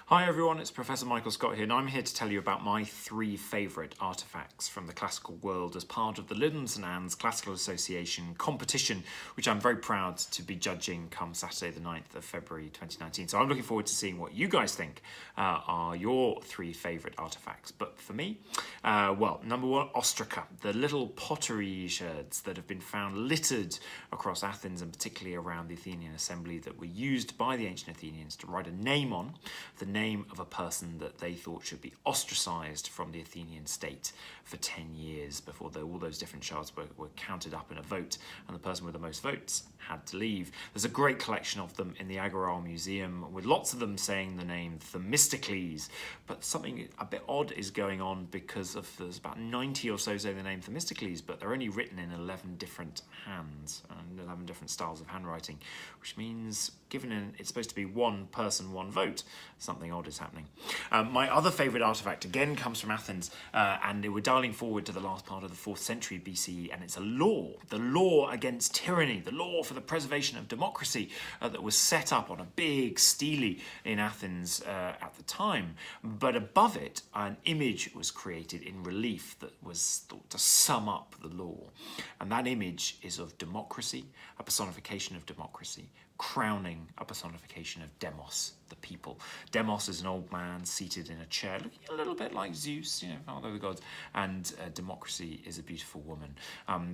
Hi everyone, it's Professor Michael Scott here, and I'm here to tell you about my 3 favourite artefacts from the classical world as part of the Lytham St Anne's Classical Association competition, which I'm very proud to be judging come Saturday the 9th of February 2019. So I'm looking forward to seeing what you guys think are your 3 favourite artefacts. But for me, well, number 1, ostraca, the little pottery sherds that have been found littered across Athens and particularly around the Athenian assembly that were used by the ancient Athenians to write a name on, the name of a person that they thought should be ostracised from the Athenian state for 10 years before all those different shards were counted up in a vote, and the person with the most votes had to leave. There's a great collection of them in the Agora Museum, with lots of them saying the name Themistocles, but something a bit odd is going on because there's about 90 or so say the name Themistocles, but they're only written in 11 different hands and 11 different styles of handwriting, which means it's supposed to be one person, one vote, something odd is happening. My other favourite artefact again comes from Athens, and we're dialing forward to the last part of the 4th century BCE, and it's a law, the law against tyranny, the law for the preservation of democracy that was set up on a big stele in Athens at the time. But above it, an image was created in relief that was thought to sum up the law. And that image is of democracy, a personification of democracy, crowning a personification of demos, the people. Demos is an old man seated in a chair, looking a little bit like Zeus, father of the gods, and democracy is a beautiful woman.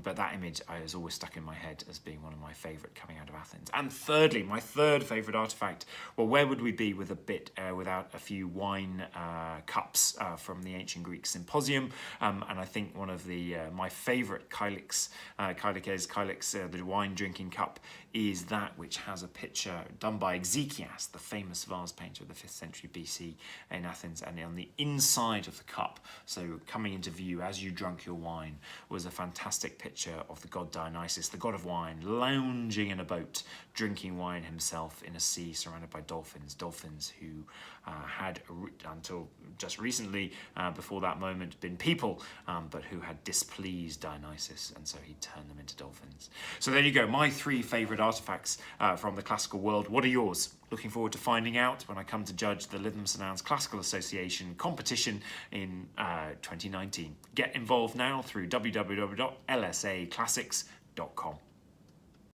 But that image has always stuck in my head as being one of my favourite coming out of Athens. And thirdly, my third favourite artefact, well, where would we be without a few wine cups from the ancient Greek symposium? And I think one of my favourite kylix, the wine drinking cup, is that which has a picture done by Ezekias, the famous vase painter of the 5th century BC in Athens, and on the inside of the cup, so coming into view as you drank your wine, was a fantastic picture of the god Dionysus, the god of wine, lounging in a boat, drinking wine himself in a sea surrounded by dolphins who had, until just recently, before that moment, been people, but who had displeased Dionysus, and so he turned them into dolphins. So there you go, my 3 favourite artefacts from the classical world. What are yours? Looking forward to finding out when I come to judge the Lytham St Anne's Classical Association competition in 2019. Get involved now through www.lsaclassics.com.